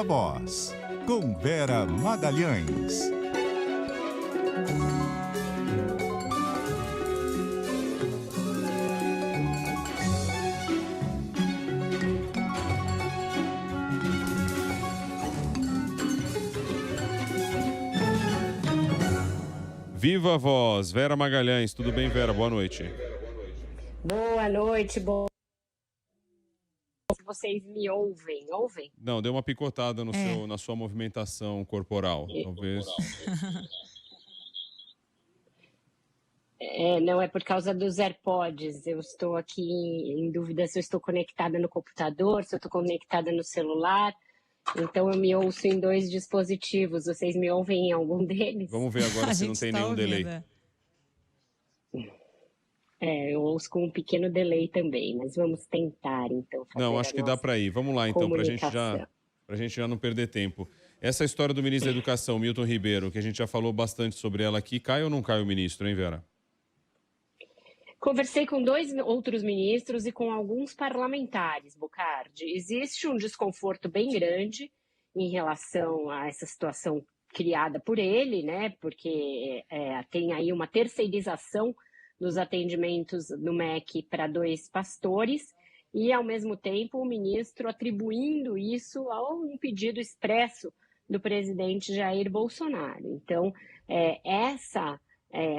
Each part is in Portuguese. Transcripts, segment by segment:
Viva Voz, com Vera Magalhães. Viva Voz, Vera Magalhães. Tudo bem, Vera? Boa noite. Boa noite, Se vocês me ouvem? Não, deu uma picotada na sua movimentação corporal, talvez. Não, é por causa dos AirPods. Eu estou aqui em dúvida se eu estou conectada no computador, se eu estou conectada no celular. Então eu me ouço em 2 dispositivos. Vocês me ouvem em algum deles? Vamos ver agora se não tem nenhum delay. Eu ouço com um pequeno delay também, mas vamos tentar então fazer. Não, acho que dá para ir. Vamos lá então, para a gente já não perder tempo. Essa história do ministro da Educação, Milton Ribeiro, que a gente já falou bastante sobre ela aqui, cai ou não cai o ministro, hein, Vera? Conversei com 2 outros ministros e com alguns parlamentares, Bocardi. Existe um desconforto bem grande em relação a essa situação criada por ele, né? Porque tem aí uma terceirização dos atendimentos no MEC para 2 pastores e, ao mesmo tempo, o ministro atribuindo isso a um pedido expresso do presidente Jair Bolsonaro. Então, essa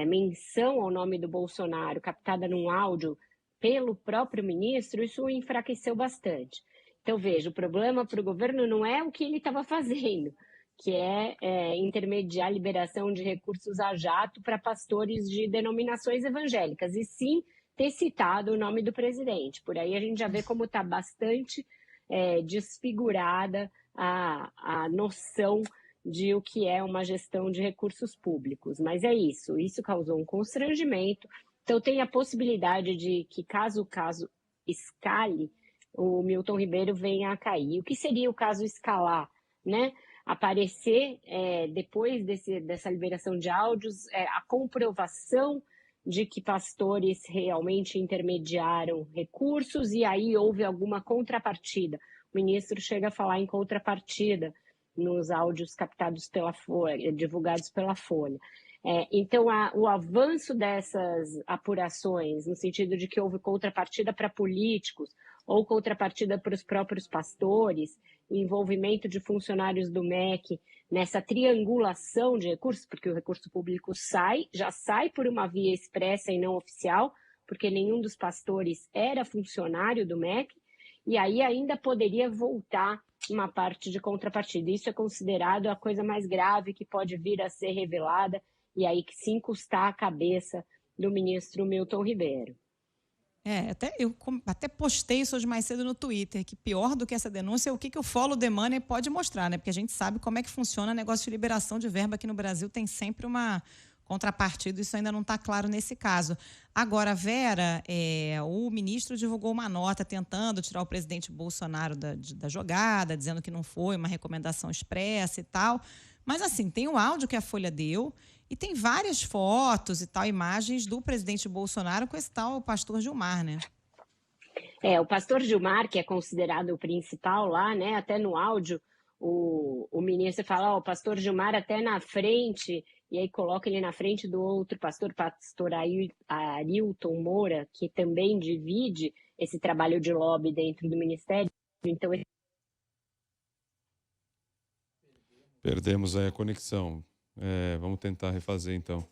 menção ao nome do Bolsonaro, captada num áudio pelo próprio ministro, isso o enfraqueceu bastante. Então, veja, o problema para o governo não é o que ele estava fazendo, que é intermediar a liberação de recursos a jato para pastores de denominações evangélicas, e sim ter citado o nome do presidente. Por aí a gente já vê como está bastante desfigurada a noção de o que é uma gestão de recursos públicos. Mas é isso causou um constrangimento. Então tem a possibilidade de que, caso o caso escale, o Milton Ribeiro venha a cair. O que seria o caso escalar, né? Aparecer, depois dessa liberação de áudios, a comprovação de que pastores realmente intermediaram recursos e aí houve alguma contrapartida. O ministro chega a falar em contrapartida nos áudios captados pela Folha, divulgados pela Folha. Então, o avanço dessas apurações, no sentido de que houve contrapartida para políticos ou contrapartida para os próprios pastores, envolvimento de funcionários do MEC nessa triangulação de recursos, porque o recurso público já sai por uma via expressa e não oficial, porque nenhum dos pastores era funcionário do MEC, e aí ainda poderia voltar uma parte de contrapartida. Isso é considerado a coisa mais grave que pode vir a ser revelada e aí que sim custar a cabeça do ministro Milton Ribeiro. Eu até postei isso hoje mais cedo no Twitter, que pior do que essa denúncia é o que o Follow the Money pode mostrar, né? Porque a gente sabe como é que funciona o negócio de liberação de verba aqui no Brasil, tem sempre uma contrapartida, isso ainda não está claro nesse caso. Agora, Vera, o ministro divulgou uma nota tentando tirar o presidente Bolsonaro da jogada, dizendo que não foi uma recomendação expressa e tal. Mas, assim, tem o áudio que a Folha deu e tem várias fotos e tal, imagens do presidente Bolsonaro com esse tal pastor Gilmar, né? O pastor Gilmar, que é considerado o principal lá, né? Até no áudio, o ministro fala, o pastor Gilmar até na frente, e aí coloca ele na frente do outro pastor Arilton Moura, que também divide esse trabalho de lobby dentro do ministério. Então, perdemos aí a conexão. Vamos tentar refazer, então.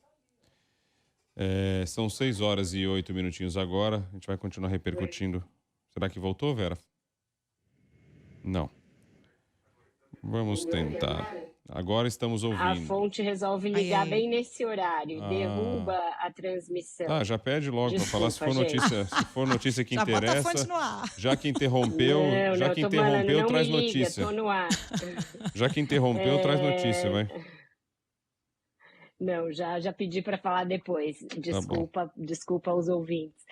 São 6h08 agora. A gente vai continuar repercutindo. Será que voltou, Vera? Não. Vamos tentar. Agora estamos ouvindo. A fonte resolve ligar bem nesse horário, derruba a transmissão. Já pede logo para falar se for notícia que interessa. Bota a fonte no ar. Já que interrompeu, traz notícia. Tô no ar. Já que interrompeu, traz notícia, vai. Não, já pedi para falar depois. Desculpa aos ouvintes.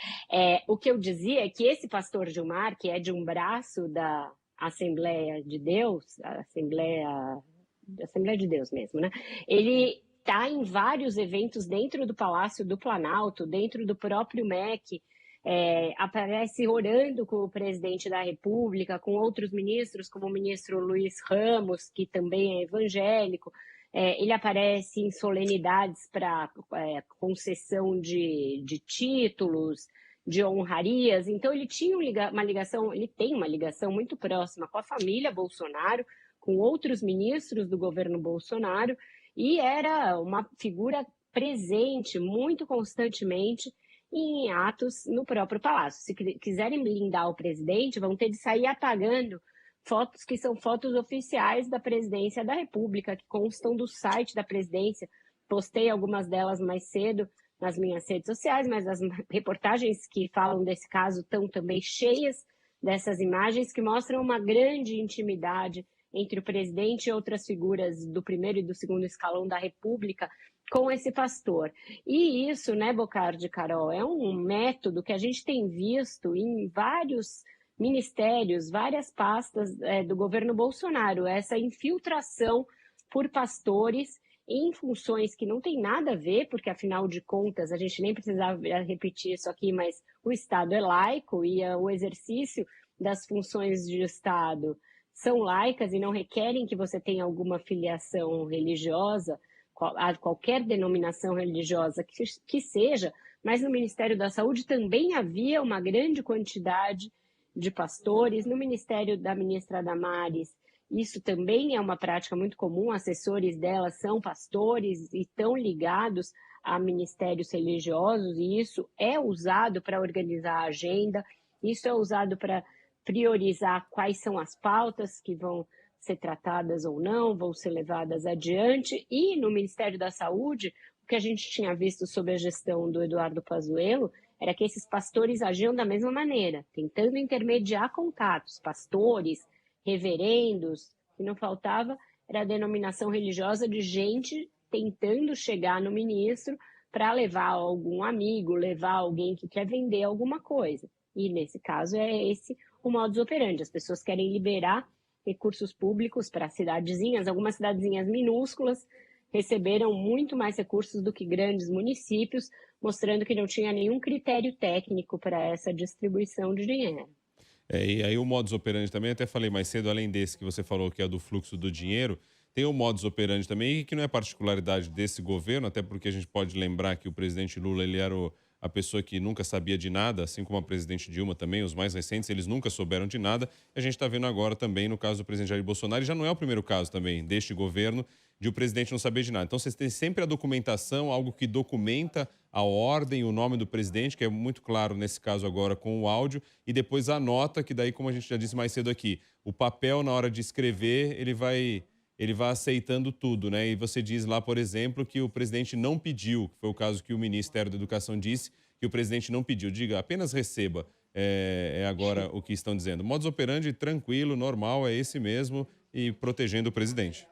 O que eu dizia é que esse pastor Gilmar, que é de um braço da Assembleia de Deus, Assembleia de Deus mesmo, né? Ele está em vários eventos dentro do Palácio do Planalto, dentro do próprio MEC, aparece orando com o presidente da República, com outros ministros, como o ministro Luiz Ramos, que também é evangélico. Ele aparece em solenidades para concessão de títulos, de honrarias. Então, ele tinha ele tem uma ligação muito próxima com a família Bolsonaro, com outros ministros do governo Bolsonaro, e era uma figura presente muito constantemente em atos no próprio Palácio. Se quiserem blindar o presidente, vão ter de sair apagando fotos que são fotos oficiais da presidência da República, que constam do site da presidência. Postei algumas delas mais cedo nas minhas redes sociais, mas as reportagens que falam desse caso estão também cheias dessas imagens que mostram uma grande intimidade entre o presidente e outras figuras do primeiro e do segundo escalão da República com esse pastor. E isso, né, Bocardi e Carol, é um método que a gente tem visto em vários ministérios, várias pastas do governo Bolsonaro, essa infiltração por pastores em funções que não tem nada a ver, porque afinal de contas, a gente nem precisava repetir isso aqui, mas o Estado é laico e o exercício das funções de Estado são laicas e não requerem que você tenha alguma filiação religiosa, a qualquer denominação religiosa que seja, mas no Ministério da Saúde também havia uma grande quantidade de pastores. No Ministério da ministra Damares, isso também é uma prática muito comum, assessores dela são pastores e estão ligados a ministérios religiosos, e isso é usado para organizar a agenda, isso é usado para priorizar quais são as pautas que vão ser tratadas ou não, vão ser levadas adiante. E no Ministério da Saúde, o que a gente tinha visto sob a gestão do Eduardo Pazuello era que esses pastores agiam da mesma maneira, tentando intermediar contatos, pastores, reverendos, que não faltava era a denominação religiosa de gente tentando chegar no ministro para levar algum amigo, levar alguém que quer vender alguma coisa. E nesse caso é esse o modus operandi. As pessoas querem liberar recursos públicos para cidadezinhas, algumas cidadezinhas minúsculas receberam muito mais recursos do que grandes municípios, mostrando que não tinha nenhum critério técnico para essa distribuição de dinheiro. E aí o modus operandi também, até falei mais cedo, além desse que você falou que é do fluxo do dinheiro, tem o modus operandi também, que não é particularidade desse governo, até porque a gente pode lembrar que o presidente Lula ele era a pessoa que nunca sabia de nada, assim como a presidente Dilma também, os mais recentes, eles nunca souberam de nada. E a gente está vendo agora também no caso do presidente Jair Bolsonaro, e já não é o primeiro caso também deste governo, de o presidente não saber de nada. Então, vocês têm sempre a documentação, algo que documenta a ordem, o nome do presidente, que é muito claro nesse caso agora com o áudio, e depois a nota, que daí, como a gente já disse mais cedo aqui, o papel na hora de escrever, ele vai aceitando tudo, né? E você diz lá, por exemplo, que o presidente não pediu, que foi o caso que o Ministério da Educação disse, que o presidente não pediu. Diga, apenas receba. É agora o que estão dizendo. Modus operandi tranquilo, normal, é esse mesmo, e protegendo o presidente.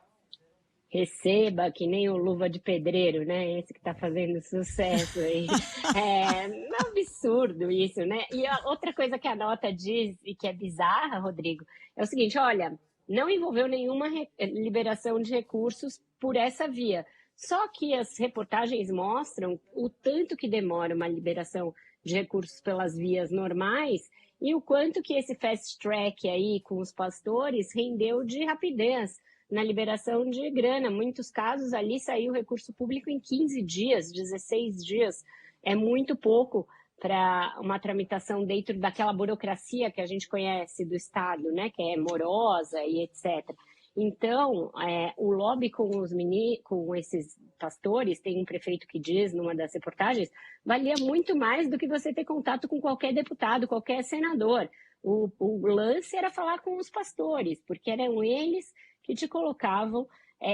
Receba, que nem o Luva de Pedreiro, né? Esse que está fazendo sucesso aí. É um absurdo isso, né? E a outra coisa que a nota diz, e que é bizarra, Rodrigo, é o seguinte, olha, não envolveu nenhuma liberação de recursos por essa via. Só que as reportagens mostram o tanto que demora uma liberação de recursos pelas vias normais e o quanto que esse fast track aí com os pastores rendeu de rapidez na liberação de grana. Muitos casos ali saiu recurso público em 15 dias, 16 dias. É muito pouco para uma tramitação dentro daquela burocracia que a gente conhece do Estado, né, que é morosa e etc. Então, o lobby com esses pastores, tem um prefeito que diz numa das reportagens, valia muito mais do que você ter contato com qualquer deputado, qualquer senador. O lance era falar com os pastores, porque eram eles que te colocavam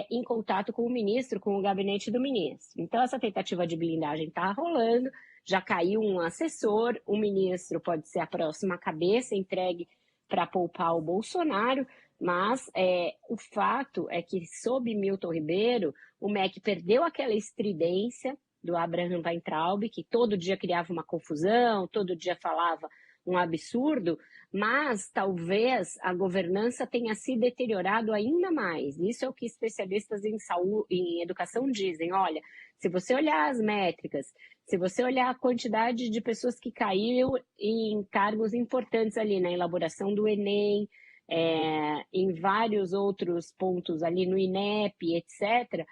em contato com o ministro, com o gabinete do ministro. Então, essa tentativa de blindagem está rolando, já caiu um assessor, o ministro pode ser a próxima cabeça entregue para poupar o Bolsonaro, mas o fato é que, sob Milton Ribeiro, o MEC perdeu aquela estridência do Abraham Weintraub, que todo dia criava uma confusão, todo dia falava um absurdo, mas talvez a governança tenha se deteriorado ainda mais. Isso é o que especialistas em saúde, em educação dizem. Olha, se você olhar as métricas, se você olhar a quantidade de pessoas que caíram em cargos importantes ali na elaboração do Enem, em vários outros pontos ali no INEP, etc.,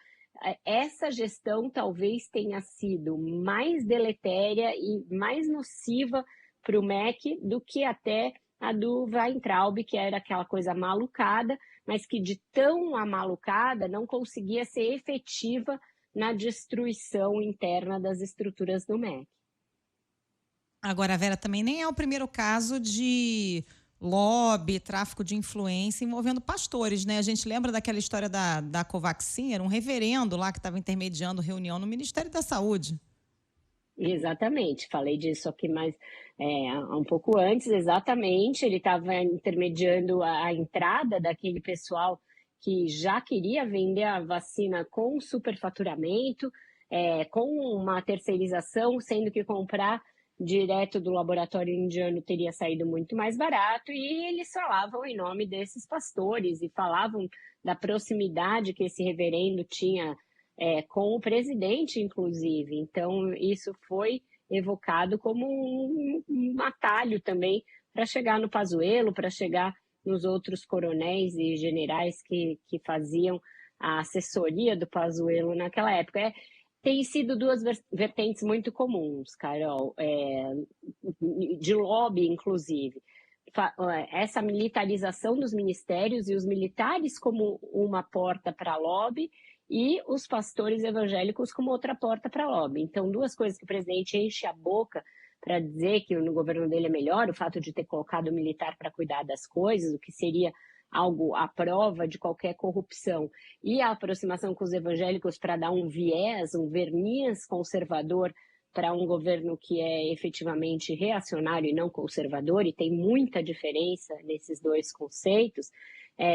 essa gestão talvez tenha sido mais deletéria e mais nociva para o MEC do que até a do Weintraub, que era aquela coisa malucada, mas que de tão amalucada não conseguia ser efetiva na destruição interna das estruturas do MEC. Agora, Vera, também nem é o primeiro caso de lobby, tráfico de influência envolvendo pastores, né? A gente lembra daquela história da Covaxin, era um reverendo lá que estava intermediando reunião no Ministério da Saúde. Exatamente, falei disso aqui mais um pouco antes, exatamente, ele estava intermediando a entrada daquele pessoal que já queria vender a vacina com superfaturamento, com uma terceirização, sendo que comprar direto do laboratório indiano teria saído muito mais barato, e eles falavam em nome desses pastores e falavam da proximidade que esse reverendo tinha com o presidente, inclusive. Então, isso foi evocado como um atalho também para chegar no Pazuello, para chegar nos outros coronéis e generais que faziam a assessoria do Pazuello naquela época. Tem sido duas vertentes muito comuns, Carol, de lobby, inclusive. Essa militarização dos ministérios e os militares como uma porta para lobby e os pastores evangélicos como outra porta para lobby. Então, duas coisas que o presidente enche a boca para dizer que no governo dele é melhor, o fato de ter colocado o militar para cuidar das coisas, o que seria algo à prova de qualquer corrupção, e a aproximação com os evangélicos para dar um viés, um verniz conservador para um governo que é efetivamente reacionário e não conservador, e tem muita diferença nesses dois conceitos.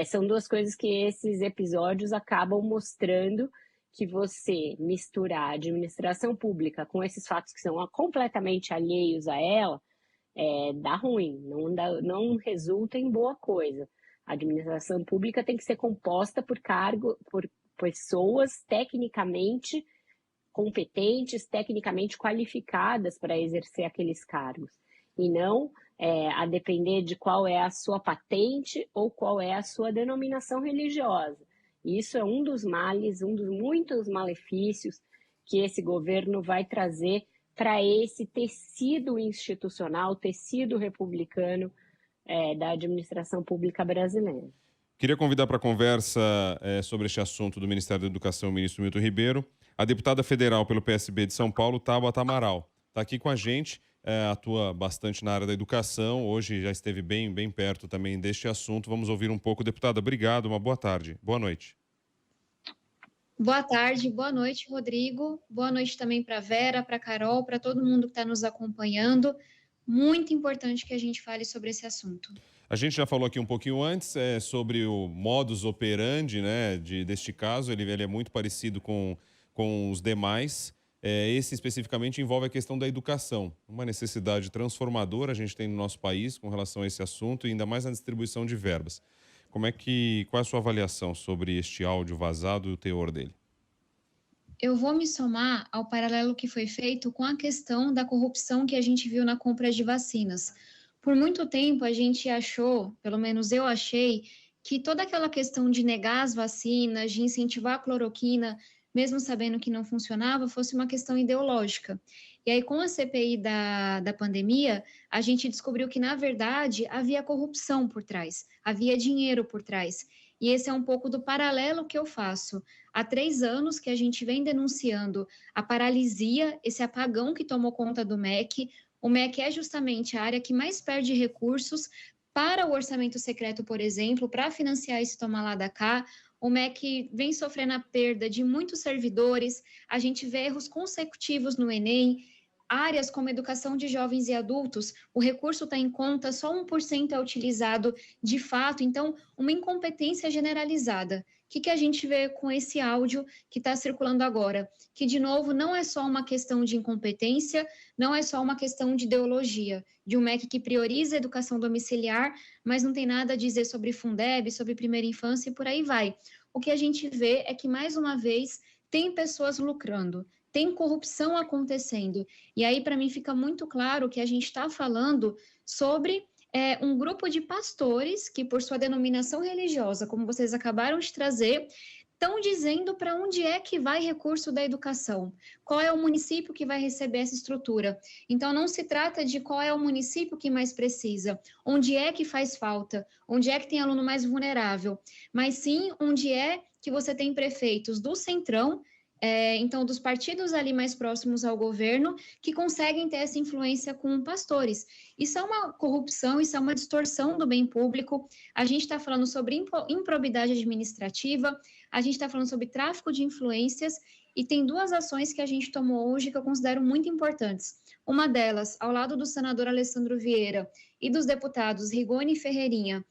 São duas coisas que esses episódios acabam mostrando, que você misturar a administração pública com esses fatos que são completamente alheios a ela, dá ruim, não resulta em boa coisa. A administração pública tem que ser composta por pessoas tecnicamente competentes, tecnicamente qualificadas para exercer aqueles cargos, e não a depender de qual é a sua patente ou qual é a sua denominação religiosa. Isso é um dos males, um dos muitos malefícios que esse governo vai trazer para esse tecido institucional, tecido republicano da administração pública brasileira. Queria convidar para a conversa sobre este assunto do Ministério da Educação o ministro Milton Ribeiro, a deputada federal pelo PSB de São Paulo, Tabata Amaral. Está aqui com a gente, atua bastante na área da educação, hoje já esteve bem perto também deste assunto. Vamos ouvir um pouco. Deputada, obrigado, uma boa tarde. Boa noite. Boa tarde, boa noite, Rodrigo. Boa noite também para a Vera, para a Carol, para todo mundo que está nos acompanhando. Muito importante que a gente fale sobre esse assunto. A gente já falou aqui um pouquinho antes sobre o modus operandi, né, deste caso. Ele é muito parecido com os demais. Esse especificamente envolve a questão da educação. Uma necessidade transformadora a gente tem no nosso país com relação a esse assunto, e ainda mais na distribuição de verbas. Qual é a sua avaliação sobre este áudio vazado e o teor dele? Eu vou me somar ao paralelo que foi feito com a questão da corrupção que a gente viu na compra de vacinas. Por muito tempo a gente achou, pelo menos eu achei, que toda aquela questão de negar as vacinas, de incentivar a cloroquina, mesmo sabendo que não funcionava, fosse uma questão ideológica. E aí, com a CPI da pandemia, a gente descobriu que, na verdade, havia corrupção por trás, havia dinheiro por trás. E esse é um pouco do paralelo que eu faço. Há 3 anos que a gente vem denunciando a paralisia, esse apagão que tomou conta do MEC. O MEC é justamente a área que mais perde recursos para o orçamento secreto, por exemplo, para financiar esse toma lá da cá. O MEC vem sofrendo a perda de muitos servidores, a gente vê erros consecutivos no Enem. áreas como educação de jovens e adultos, o recurso está em conta, só 1% é utilizado de fato, então, uma incompetência generalizada. O que a gente vê com esse áudio que está circulando agora? Que, de novo, não é só uma questão de incompetência, não é só uma questão de ideologia, de um MEC que prioriza a educação domiciliar, mas não tem nada a dizer sobre Fundeb, sobre primeira infância e por aí vai. O que a gente vê é que, mais uma vez, tem pessoas lucrando, tem corrupção acontecendo. E aí, para mim, fica muito claro que a gente está falando sobre um grupo de pastores que, por sua denominação religiosa, como vocês acabaram de trazer, estão dizendo para onde é que vai recurso da educação, qual é o município que vai receber essa estrutura. Então, não se trata de qual é o município que mais precisa, onde é que faz falta, onde é que tem aluno mais vulnerável, mas sim onde é que você tem prefeitos do Centrão, então, dos partidos ali mais próximos ao governo, que conseguem ter essa influência com pastores. Isso é uma corrupção, isso é uma distorção do bem público. A gente está falando sobre improbidade administrativa, a gente está falando sobre tráfico de influências, e tem duas ações que a gente tomou hoje que eu considero muito importantes. Uma delas, ao lado do senador Alessandro Vieira e dos deputados Rigoni e Ferreirinha,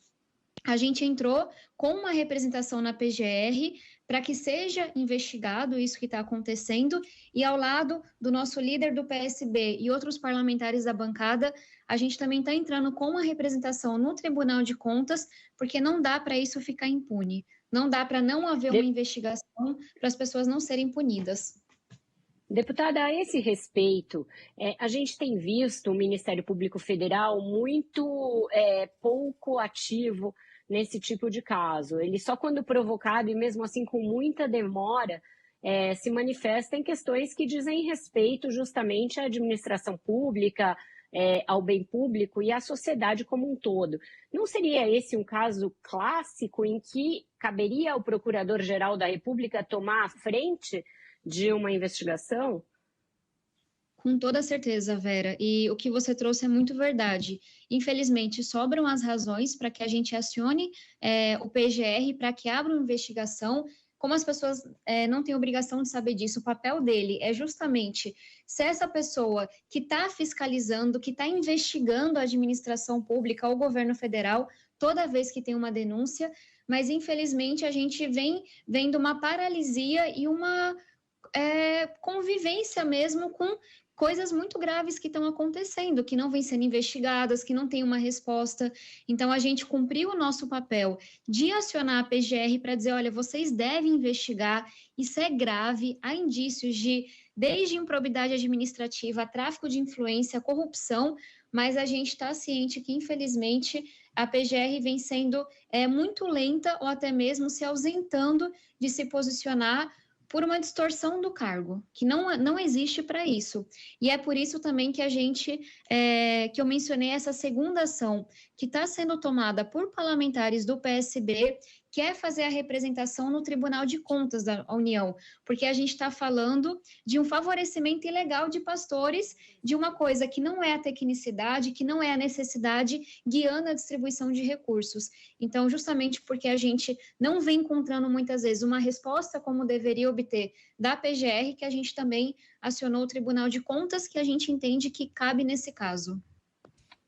a gente entrou com uma representação na PGR para que seja investigado isso que está acontecendo, e ao lado do nosso líder do PSB e outros parlamentares da bancada, a gente também está entrando com uma representação no Tribunal de Contas, porque não dá para isso ficar impune, não dá para não haver uma investigação, para as pessoas não serem punidas. Deputada, a esse respeito, a gente tem visto o Ministério Público Federal muito pouco ativo nesse tipo de caso. Ele só quando provocado, e mesmo assim com muita demora, se manifesta em questões que dizem respeito justamente à administração pública, ao bem público e à sociedade como um todo. Não seria esse um caso clássico em que caberia ao Procurador-Geral da República tomar a frente de uma investigação? Com toda certeza, Vera. E o que você trouxe é muito verdade. Infelizmente, sobram as razões para que a gente acione o PGR, para que abra uma investigação. Como as pessoas não têm obrigação de saber disso, o papel dele é justamente ser essa pessoa que está fiscalizando, que está investigando a administração pública ou o governo federal toda vez que tem uma denúncia, mas infelizmente a gente vem vendo uma paralisia e uma convivência mesmo com coisas muito graves que estão acontecendo, que não vêm sendo investigadas, que não tem uma resposta. Então, a gente cumpriu o nosso papel de acionar a PGR para dizer, olha, vocês devem investigar, isso é grave, há indícios de, desde improbidade administrativa, tráfico de influência, corrupção, mas a gente está ciente que, infelizmente, a PGR vem sendo muito lenta ou até mesmo se ausentando de se posicionar por uma distorção do cargo, que não existe para isso. E é por isso também que que eu mencionei essa segunda ação, que está sendo tomada por parlamentares do PSB, que é fazer a representação no Tribunal de Contas da União, porque a gente está falando de um favorecimento ilegal de pastores, de uma coisa que não é a tecnicidade, que não é a necessidade, guiando a distribuição de recursos. Então, justamente porque a gente não vem encontrando muitas vezes uma resposta como deveria obter da PGR, que a gente também acionou o Tribunal de Contas, que a gente entende que cabe nesse caso.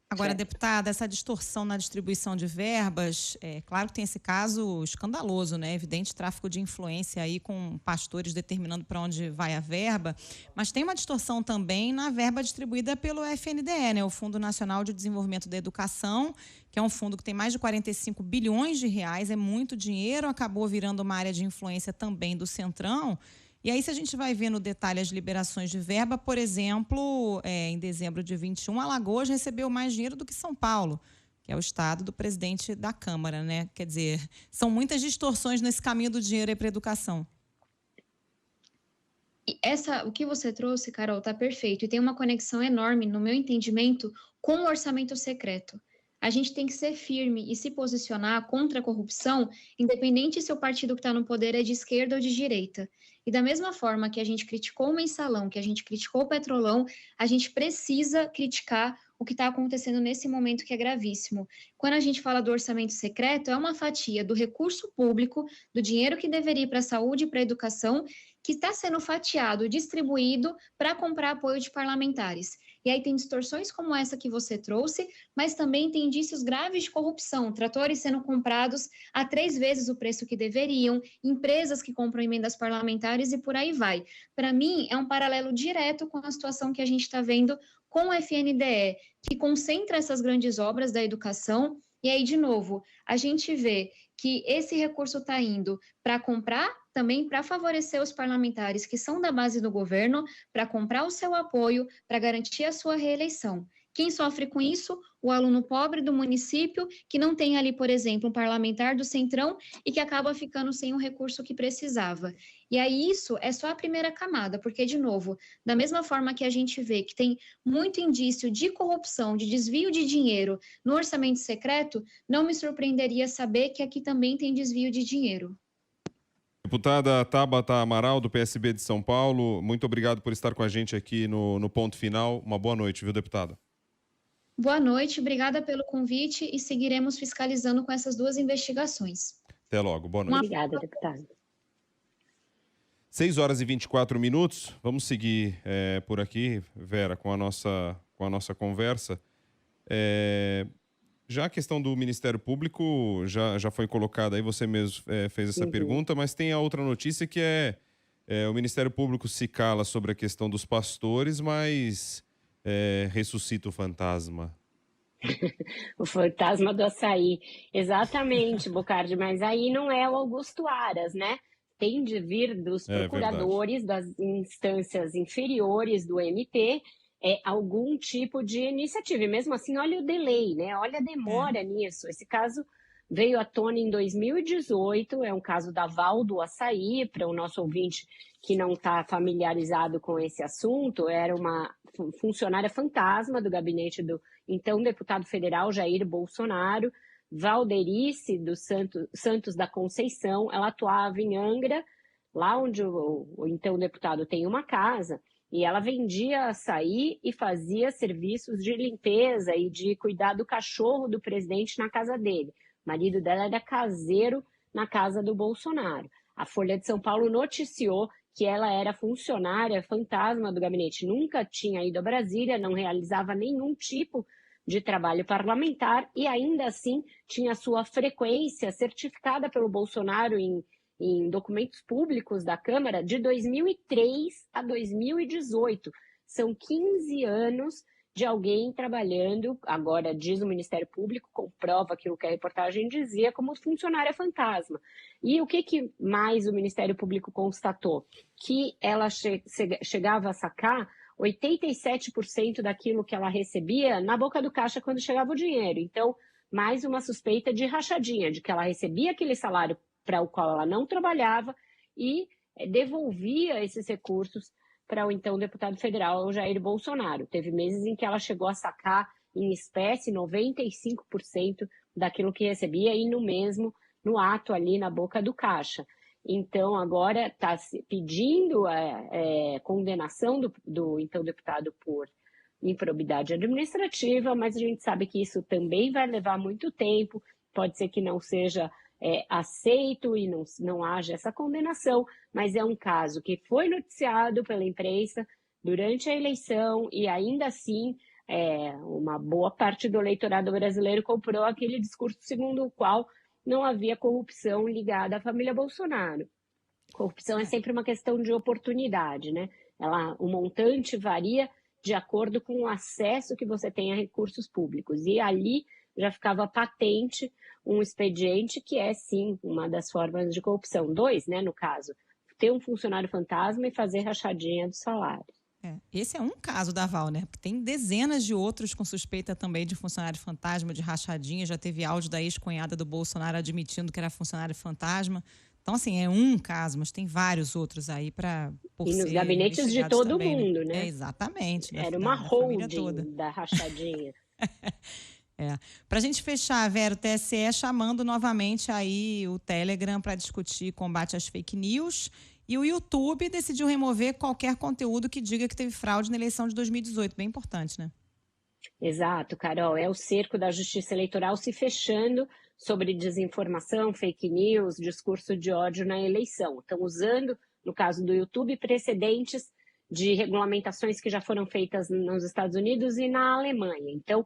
Agora, deputada, essa distorção na distribuição de verbas, claro que tem esse caso escandaloso, né? Evidente tráfico de influência aí com pastores determinando para onde vai a verba, mas tem uma distorção também na verba distribuída pelo FNDE, né? O Fundo Nacional de Desenvolvimento da Educação, que é um fundo que tem mais de 45 bilhões de reais, é muito dinheiro, acabou virando uma área de influência também do Centrão. E aí, se a gente vai ver no detalhe as liberações de verba, por exemplo, em dezembro de 21, Alagoas recebeu mais dinheiro do que São Paulo, que é o estado do presidente da Câmara, né? Quer dizer, são muitas distorções nesse caminho do dinheiro para a educação. O que você trouxe, Carol, está perfeito. E tem uma conexão enorme, no meu entendimento, com o orçamento secreto. A gente tem que ser firme e se posicionar contra a corrupção, independente se o partido que está no poder é de esquerda ou de direita. E da mesma forma que a gente criticou o Mensalão, que a gente criticou o Petrolão, a gente precisa criticar o que está acontecendo nesse momento que é gravíssimo. Quando a gente fala do orçamento secreto, é uma fatia do recurso público, do dinheiro que deveria ir para a saúde e para a educação, que está sendo fatiado, distribuído para comprar apoio de parlamentares. E aí tem distorções como essa que você trouxe, mas também tem indícios graves de corrupção, tratores sendo comprados a 3 vezes o preço que deveriam, empresas que compram emendas parlamentares e por aí vai. Para mim, é um paralelo direto com a situação que a gente está vendo com o FNDE, que concentra essas grandes obras da educação. E aí, de novo, a gente vê que esse recurso está indo para comprar, também para favorecer os parlamentares que são da base do governo, para comprar o seu apoio, para garantir a sua reeleição. Quem sofre com isso? O aluno pobre do município, que não tem ali, por exemplo, um parlamentar do Centrão e que acaba ficando sem o recurso que precisava. E aí isso é só a primeira camada, porque, de novo, da mesma forma que a gente vê que tem muito indício de corrupção, de desvio de dinheiro no orçamento secreto, não me surpreenderia saber que aqui também tem desvio de dinheiro. Deputada Tabata Amaral, do PSB de São Paulo, muito obrigado por estar com a gente aqui no Ponto Final. Uma boa noite, viu, deputada? Boa noite, obrigada pelo convite e seguiremos fiscalizando com essas 2 investigações. Até logo, boa noite. Obrigada, deputada. 6 horas e 24 minutos. Vamos seguir por aqui, Vera, com a nossa conversa. Já a questão do Ministério Público já foi colocada aí, você mesmo fez essa pergunta, mas tem a outra notícia que o Ministério Público se cala sobre a questão dos pastores, mas ressuscita o fantasma. O fantasma do açaí. Exatamente, Bocardi, mas aí não é o Augusto Aras, né? Tem de vir dos procuradores das instâncias inferiores do MP algum tipo de iniciativa. E mesmo assim, olha o delay, né? Olha a demora nisso. Esse caso veio à tona em 2018, é um caso da Val do Açaí, para o nosso ouvinte que não está familiarizado com esse assunto, era uma funcionária fantasma do gabinete do então deputado federal Jair Bolsonaro, Valderice dos Santos da Conceição. Ela atuava em Angra, lá onde o então deputado tem uma casa, e ela vendia açaí e fazia serviços de limpeza e de cuidar do cachorro do presidente na casa dele. O marido dela era caseiro na casa do Bolsonaro. A Folha de São Paulo noticiou que ela era funcionária fantasma do gabinete, nunca tinha ido a Brasília, não realizava nenhum tipo de trabalho parlamentar e ainda assim tinha sua frequência certificada pelo Bolsonaro em documentos públicos da Câmara de 2003 a 2018. São 15 anos de alguém trabalhando, agora diz o Ministério Público, comprova aquilo que a reportagem dizia, como funcionária fantasma. E o que mais o Ministério Público constatou? Que ela chegava a sacar 87% daquilo que ela recebia na boca do caixa quando chegava o dinheiro. Então, mais uma suspeita de rachadinha, de que ela recebia aquele salário para o qual ela não trabalhava e devolvia esses recursos para o então deputado federal Jair Bolsonaro. Teve meses em que ela chegou a sacar em espécie 95% daquilo que recebia e no ato ali na boca do caixa. Então, agora está pedindo a condenação do então deputado por improbidade administrativa, mas a gente sabe que isso também vai levar muito tempo, pode ser que não seja aceito e não haja essa condenação, mas é um caso que foi noticiado pela imprensa durante a eleição e ainda assim uma boa parte do eleitorado brasileiro comprou aquele discurso segundo o qual não havia corrupção ligada à família Bolsonaro. Corrupção é sempre uma questão de oportunidade, né? O montante varia de acordo com o acesso que você tem a recursos públicos. E ali já ficava patente um expediente que é, sim, uma das formas de corrupção. 2, né, no caso, ter um funcionário fantasma e fazer rachadinha do salário. Esse é um caso da Val, né? Porque tem dezenas de outros com suspeita também de funcionário fantasma, de rachadinha. Já teve áudio da ex-cunhada do Bolsonaro admitindo que era funcionário fantasma. Então, assim, é um caso, mas tem vários outros aí para E nos gabinetes de todo também, mundo, né? Exatamente. Era uma holding da rachadinha. Para a gente fechar, Vera, o TSE chamando novamente aí o Telegram para discutir combate às fake news. E o YouTube decidiu remover qualquer conteúdo que diga que teve fraude na eleição de 2018. Bem importante, né? Exato, Carol. É o cerco da justiça eleitoral se fechando sobre desinformação, fake news, discurso de ódio na eleição. Estão usando, no caso do YouTube, precedentes de regulamentações que já foram feitas nos Estados Unidos e na Alemanha. Então,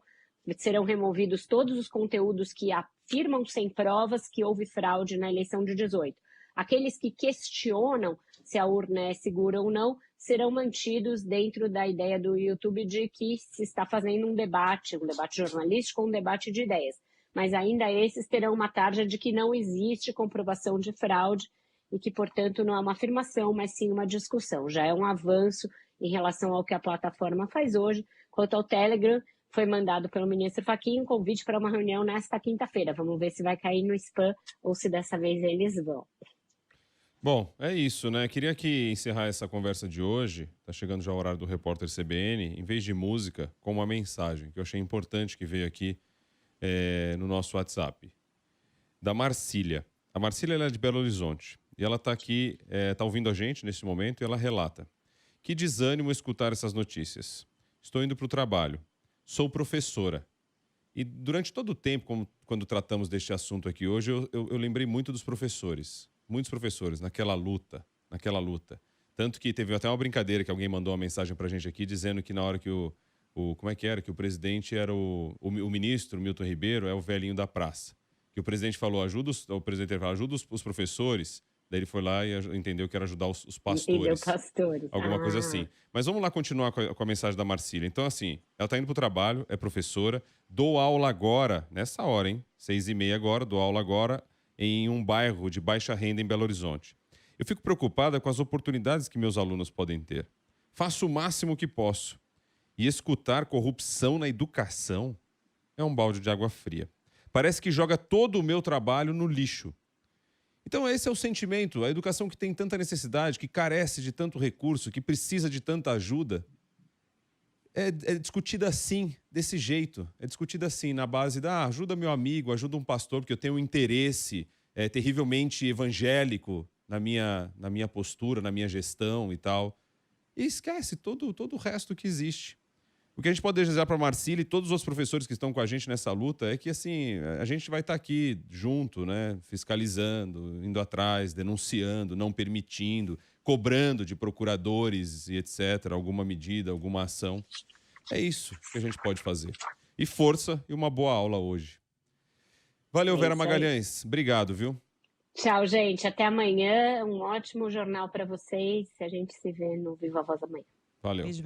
serão removidos todos os conteúdos que afirmam sem provas que houve fraude na eleição de 18. Aqueles que questionam se a urna é segura ou não serão mantidos dentro da ideia do YouTube de que se está fazendo um debate jornalístico, um debate de ideias. Mas ainda esses terão uma tarja de que não existe comprovação de fraude e que, portanto, não é uma afirmação, mas sim uma discussão. Já é um avanço em relação ao que a plataforma faz hoje. Quanto ao Telegram, foi mandado pelo ministro Fachin um convite para uma reunião nesta quinta-feira. Vamos ver se vai cair no spam ou se dessa vez eles vão. Bom, é isso, né? Queria que encerrar essa conversa de hoje, tá chegando já o horário do repórter CBN, em vez de música, com uma mensagem que eu achei importante que veio aqui no nosso WhatsApp, da Marcília. A Marcília ela é de Belo Horizonte e ela está aqui, está ouvindo a gente nesse momento e ela relata: que desânimo escutar essas notícias. Estou indo para o trabalho, sou professora e durante todo o tempo, quando tratamos deste assunto aqui hoje, eu lembrei muito dos professores. Muitos professores naquela luta. Tanto que teve até uma brincadeira que alguém mandou uma mensagem pra gente aqui dizendo que na hora que como é que era? Que o presidente era o ministro Milton Ribeiro é o velhinho da praça. Que o presidente falou, ajuda os professores. Daí ele foi lá e entendeu que era ajudar os pastores. Alguma coisa assim. Mas vamos lá continuar com a mensagem da Marcília. Então, assim, ela tá indo pro trabalho, é professora, dou aula agora, nessa hora, hein? 6h30 agora, dou aula agora, em um bairro de baixa renda em Belo Horizonte. Eu fico preocupada com as oportunidades que meus alunos podem ter. Faço o máximo que posso. E escutar corrupção na educação é um balde de água fria. Parece que joga todo o meu trabalho no lixo. Então esse é o sentimento. A educação que tem tanta necessidade, que carece de tanto recurso, que precisa de tanta ajuda, é discutida assim, desse jeito. É discutida assim, na base da ajuda meu amigo, ajuda um pastor, porque eu tenho um interesse terrivelmente evangélico na minha postura, na minha gestão e tal. E esquece todo o resto que existe. O que a gente pode desejar para a Marcília e todos os outros professores que estão com a gente nessa luta é que assim, a gente vai estar aqui junto, né, fiscalizando, indo atrás, denunciando, não permitindo, cobrando de procuradores e etc., alguma medida, alguma ação. É isso que a gente pode fazer. E força e uma boa aula hoje. Valeu, Vera Magalhães. Obrigado, viu? Tchau, gente. Até amanhã. Um ótimo jornal para vocês. A gente se vê no Viva a Voz amanhã. Valeu. Beijo,